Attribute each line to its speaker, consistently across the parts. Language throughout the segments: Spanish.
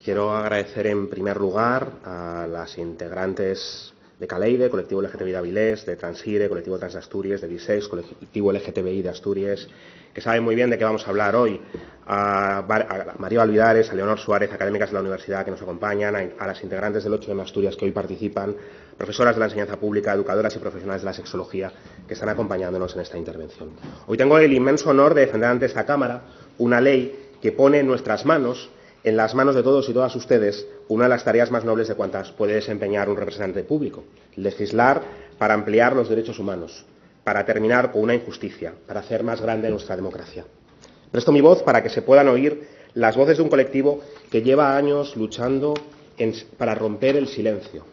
Speaker 1: Quiero agradecer en primer lugar a las integrantes de Caleide, Colectivo LGTBI de Avilés, de Transire, Colectivo Trans de Asturias, de Bisex, Colectivo LGTBI de Asturias, que saben muy bien de qué vamos a hablar hoy, a María Alvidares, a Leonor Suárez, académicas de la universidad que nos acompañan, a las integrantes del 8M Asturias que hoy participan, profesoras de la enseñanza pública, educadoras y profesionales de la sexología que están acompañándonos en esta intervención. Hoy tengo el inmenso honor de defender ante esta Cámara una ley que pone en nuestras manos, en las manos de todos y todas ustedes, una de las tareas más nobles de cuantas puede desempeñar un representante público: legislar para ampliar los derechos humanos, para terminar con una injusticia, para hacer más grande nuestra democracia. Presto mi voz para que se puedan oír las voces de un colectivo que lleva años luchando para romper el silencio,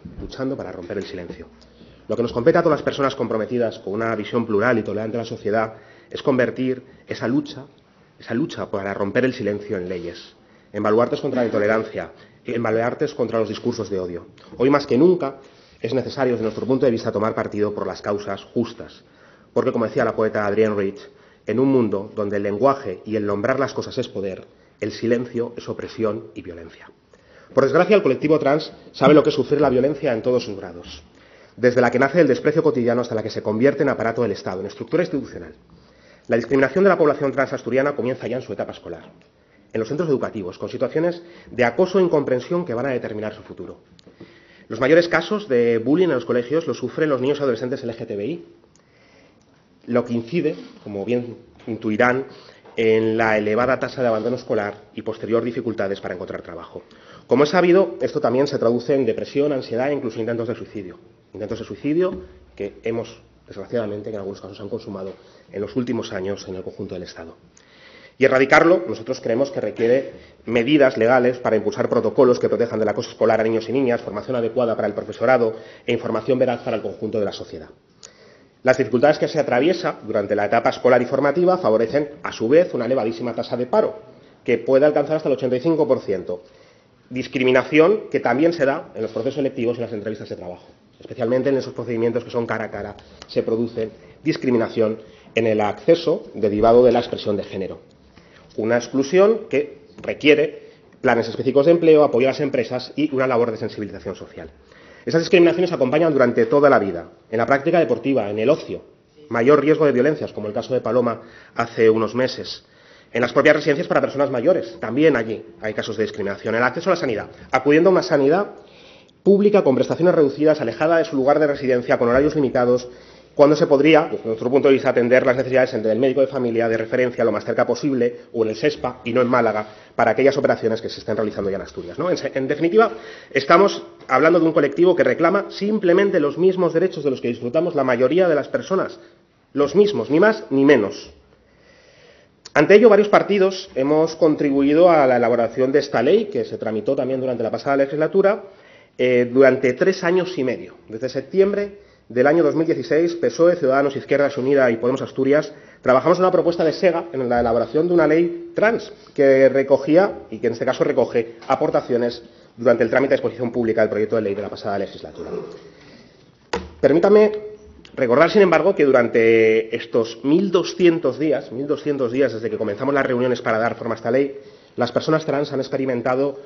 Speaker 1: Lo que nos compete a todas las personas comprometidas con una visión plural y tolerante de la sociedad es convertir esa lucha para romper el silencio en leyes, en baluartes contra la intolerancia, en baluartes contra los discursos de odio. Hoy más que nunca es necesario, desde nuestro punto de vista, tomar partido por las causas justas, porque, como decía la poeta Adrienne Rich, en un mundo donde el lenguaje y el nombrar las cosas es poder, el silencio es opresión y violencia. Por desgracia, el colectivo trans sabe lo que es sufrir la violencia en todos sus grados, desde la que nace del desprecio cotidiano hasta la que se convierte en aparato del Estado, en estructura institucional. La discriminación de la población trans asturiana comienza ya en su etapa escolar, en los centros educativos, con situaciones de acoso e incomprensión que van a determinar su futuro. Los mayores casos de bullying en los colegios los sufren los niños y adolescentes LGTBI, lo que incide, como bien intuirán, en la elevada tasa de abandono escolar y posterior dificultades para encontrar trabajo. Como es sabido, esto también se traduce en depresión, ansiedad e incluso intentos de suicidio. Intentos de suicidio que desgraciadamente, en algunos casos han consumado en los últimos años en el conjunto del Estado. Y erradicarlo, nosotros creemos que requiere medidas legales para impulsar protocolos que protejan del acoso escolar a niños y niñas, formación adecuada para el profesorado e información veraz para el conjunto de la sociedad. Las dificultades que se atraviesa durante la etapa escolar y formativa favorecen, a su vez, una elevadísima tasa de paro, que puede alcanzar hasta el 85%. Discriminación que también se da en los procesos selectivos y en las entrevistas de trabajo. Especialmente en esos procedimientos que son cara a cara, se produce discriminación en el acceso derivado de la expresión de género. Una exclusión que requiere planes específicos de empleo, apoyo a las empresas y una labor de sensibilización social. Esas discriminaciones acompañan durante toda la vida, en la práctica deportiva, en el ocio, mayor riesgo de violencias, como el caso de Paloma hace unos meses, en las propias residencias para personas mayores, también allí hay casos de discriminación, en el acceso a la sanidad, acudiendo a una sanidad pública con prestaciones reducidas, alejada de su lugar de residencia, con horarios limitados, cuando se podría, desde nuestro punto de vista, atender las necesidades del médico de familia de referencia lo más cerca posible, o en el SESPA y no en Málaga, para aquellas operaciones que se estén realizando ya en Asturias, ¿no? En definitiva, estamos hablando de un colectivo que reclama simplemente los mismos derechos de los que disfrutamos la mayoría de las personas, los mismos, ni más ni menos. Ante ello, varios partidos hemos contribuido a la elaboración de esta ley, que se tramitó también durante la pasada legislatura, durante 3 años y medio, desde septiembre del año 2016, PSOE, Ciudadanos, Izquierda Unida y Podemos Asturias, trabajamos en una propuesta de SEGA en la elaboración de una ley trans que recogía, y que en este caso recoge, aportaciones durante el trámite de exposición pública del proyecto de ley de la pasada legislatura. Permítame recordar, sin embargo, que durante estos 1.200 días desde que comenzamos las reuniones para dar forma a esta ley, las personas trans han experimentado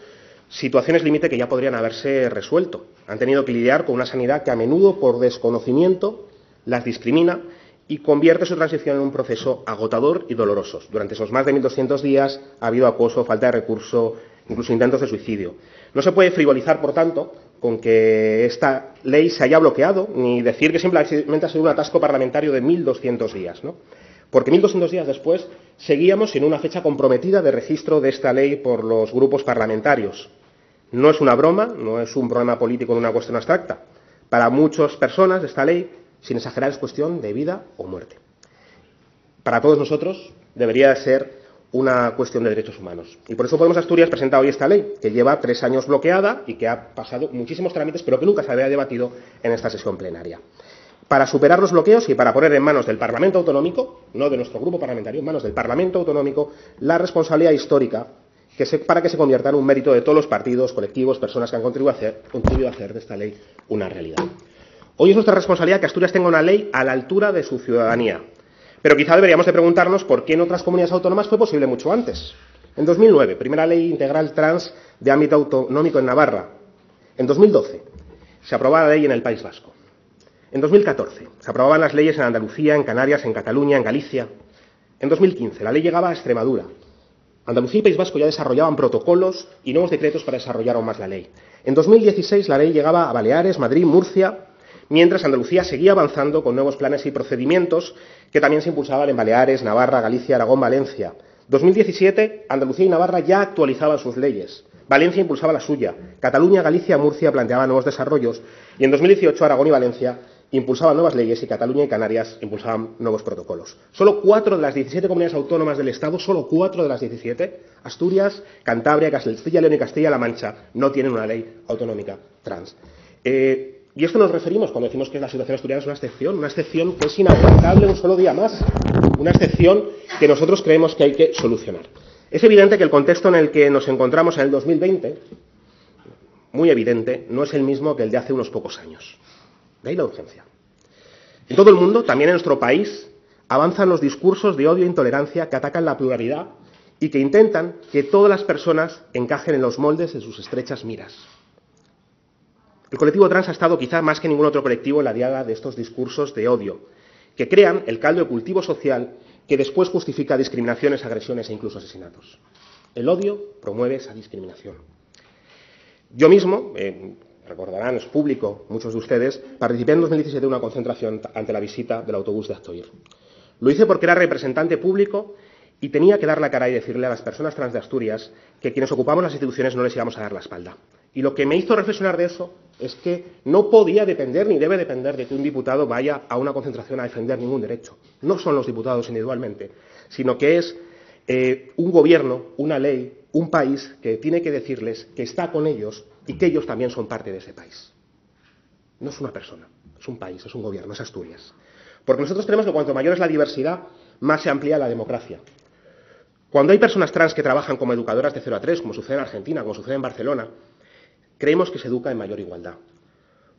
Speaker 1: situaciones límite que ya podrían haberse resuelto. Han tenido que lidiar con una sanidad que a menudo, por desconocimiento, las discrimina y convierte su transición en un proceso agotador y doloroso. Durante esos más de 1.200 días ha habido acoso, falta de recurso, incluso intentos de suicidio. No se puede frivolizar, por tanto, con que esta ley se haya bloqueado, ni decir que simplemente ha sido un atasco parlamentario de 1.200 días, ¿no? Porque 1.200 días después seguíamos sin una fecha comprometida de registro de esta ley por los grupos parlamentarios. No es una broma, no es un problema político de una cuestión abstracta. Para muchas personas esta ley, sin exagerar, es cuestión de vida o muerte. Para todos nosotros debería de ser una cuestión de derechos humanos. Y por eso Podemos Asturias presenta hoy esta ley, que lleva 3 años bloqueada y que ha pasado muchísimos trámites, pero que nunca se había debatido en esta sesión plenaria. Para superar los bloqueos y para poner en manos del Parlamento Autonómico, no de nuestro grupo parlamentario, en manos del Parlamento Autonómico, la responsabilidad histórica para que se convierta en un mérito de todos los partidos, colectivos, personas que han contribuido a hacer de esta ley una realidad. Hoy es nuestra responsabilidad que Asturias tenga una ley a la altura de su ciudadanía, pero quizá deberíamos de preguntarnos por qué en otras comunidades autónomas fue posible mucho antes. En 2009, primera ley integral trans de ámbito autonómico en Navarra. En 2012 se aprobaba la ley en el País Vasco. En 2014 se aprobaban las leyes en Andalucía, en Canarias, en Cataluña, en Galicia. En 2015 la ley llegaba a Extremadura. Andalucía y País Vasco ya desarrollaban protocolos y nuevos decretos para desarrollar aún más la ley. En 2016 la ley llegaba a Baleares, Madrid, Murcia, mientras Andalucía seguía avanzando con nuevos planes y procedimientos que también se impulsaban en Baleares, Navarra, Galicia, Aragón, Valencia. En 2017 Andalucía y Navarra ya actualizaban sus leyes. Valencia impulsaba la suya. Cataluña, Galicia, Murcia planteaban nuevos desarrollos. Y en 2018 Aragón y Valencia impulsaban nuevas leyes y Cataluña y Canarias impulsaban nuevos protocolos. Solo 4 de las 17 comunidades autónomas del Estado, solo 4 de las 17, Asturias, Cantabria, Castilla y León y Castilla-La Mancha, no tienen una ley autonómica trans. Y esto nos referimos cuando decimos que la situación asturiana es una excepción que es inaguantable un solo día más, una excepción que nosotros creemos que hay que solucionar. Es evidente que el contexto en el que nos encontramos en el 2020, muy evidente, no es el mismo que el de hace unos pocos años. De ahí la urgencia. En todo el mundo, también en nuestro país, avanzan los discursos de odio e intolerancia que atacan la pluralidad y que intentan que todas las personas encajen en los moldes de sus estrechas miras. El colectivo trans ha estado quizá más que ningún otro colectivo en la diaga de estos discursos de odio, que crean el caldo de cultivo social que después justifica discriminaciones, agresiones e incluso asesinatos. El odio promueve esa discriminación. Yo mismo, recordarán, es público, muchos de ustedes, participé en 2017 en una concentración ante la visita del autobús de Aztoir. Lo hice porque era representante público y tenía que dar la cara y decirle a las personas trans de Asturias que quienes ocupamos las instituciones no les íbamos a dar la espalda. Y lo que me hizo reflexionar de eso es que no podía depender ni debe depender de que un diputado vaya a una concentración a defender ningún derecho. No son los diputados individualmente, sino que es un gobierno, una ley, un país que tiene que decirles que está con ellos y que ellos también son parte de ese país. No es una persona, es un país, es un gobierno, es Asturias. Porque nosotros creemos que cuanto mayor es la diversidad, más se amplía la democracia. Cuando hay personas trans que trabajan como educadoras de 0 a 3, como sucede en Argentina, como sucede en Barcelona, creemos que se educa en mayor igualdad.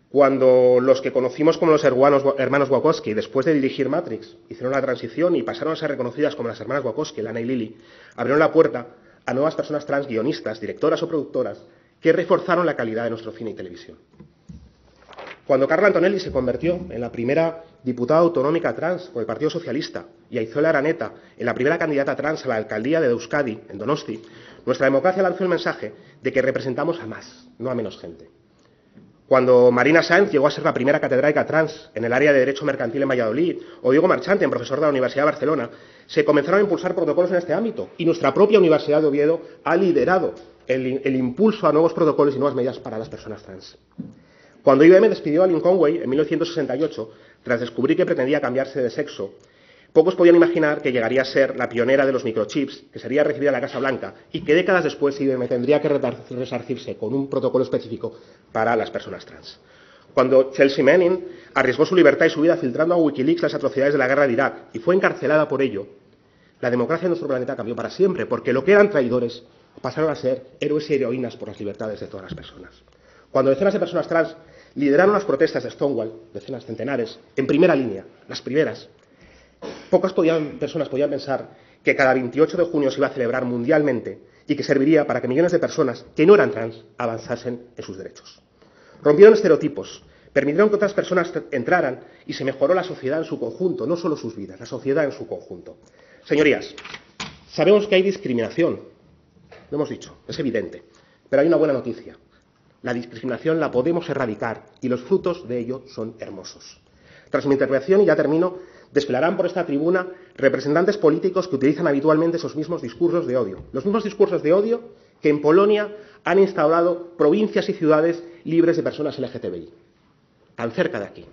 Speaker 1: Cuando los que conocimos como los hermanos Wachowski, después de dirigir Matrix, hicieron la transición y pasaron a ser reconocidas como las hermanas Wachowski, Lana y Lily, abrieron la puerta a nuevas personas trans guionistas, directoras o productoras, que reforzaron la calidad de nuestro cine y televisión. Cuando Carla Antonelli se convirtió en la primera diputada autonómica trans por el Partido Socialista y Aizola Araneta en la primera candidata trans a la alcaldía de Euskadi, en Donosti, nuestra democracia lanzó el mensaje de que representamos a más, no a menos gente. Cuando Marina Sáenz llegó a ser la primera catedrática trans en el área de Derecho Mercantil en Valladolid, o Diego Marchante, profesor de la Universidad de Barcelona, se comenzaron a impulsar protocolos en este ámbito y nuestra propia Universidad de Oviedo ha liderado el impulso a nuevos protocolos y nuevas medidas para las personas trans. Cuando IBM despidió a Lynn Conway en 1968, tras descubrir que pretendía cambiarse de sexo, pocos podían imaginar que llegaría a ser la pionera de los microchips, que sería recibida en la Casa Blanca y que décadas después IBM tendría que resarcirse con un protocolo específico para las personas trans. Cuando Chelsea Manning arriesgó su libertad y su vida filtrando a Wikileaks las atrocidades de la guerra de Irak y fue encarcelada por ello, la democracia en nuestro planeta cambió para siempre, porque lo que eran traidores pasaron a ser héroes y heroínas por las libertades de todas las personas. Cuando decenas de personas trans lideraron las protestas de Stonewall, decenas, centenares, en primera línea, las primeras, pocas personas podían pensar que cada 28 de junio se iba a celebrar mundialmente y que serviría para que millones de personas que no eran trans avanzasen en sus derechos. Rompieron estereotipos, permitieron que otras personas entraran y se mejoró la sociedad en su conjunto, no solo sus vidas, la sociedad en su conjunto. Señorías, sabemos que hay discriminación, lo hemos dicho, es evidente, pero hay una buena noticia. La discriminación la podemos erradicar y los frutos de ello son hermosos. Tras mi intervención, y ya termino, desfilarán por esta tribuna representantes políticos que utilizan habitualmente esos mismos discursos de odio. Los mismos discursos de odio que en Polonia han instaurado provincias y ciudades libres de personas LGTBI. Tan cerca de aquí.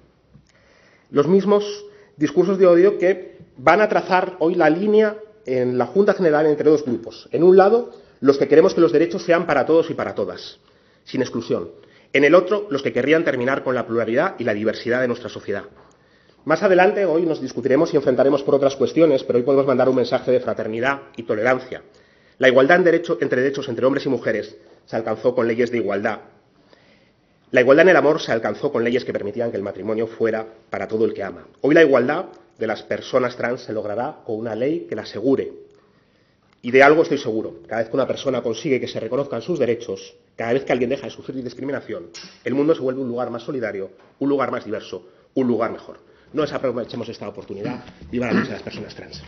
Speaker 1: Los mismos discursos de odio que van a trazar hoy la línea en la Junta General entre dos grupos. En un lado, los que queremos que los derechos sean para todos y para todas, sin exclusión. En el otro, los que querrían terminar con la pluralidad y la diversidad de nuestra sociedad. Más adelante, hoy nos discutiremos y enfrentaremos por otras cuestiones, pero hoy podemos mandar un mensaje de fraternidad y tolerancia. La igualdad entre derechos entre hombres y mujeres se alcanzó con leyes de igualdad. La igualdad en el amor se alcanzó con leyes que permitían que el matrimonio fuera para todo el que ama. Hoy la igualdad de las personas trans se logrará con una ley que la asegure. Y de algo estoy seguro: cada vez que una persona consigue que se reconozcan sus derechos, cada vez que alguien deja de sufrir discriminación, el mundo se vuelve un lugar más solidario, un lugar más diverso, un lugar mejor. No desaprovechemos esta oportunidad. Viva la lucha de las personas trans.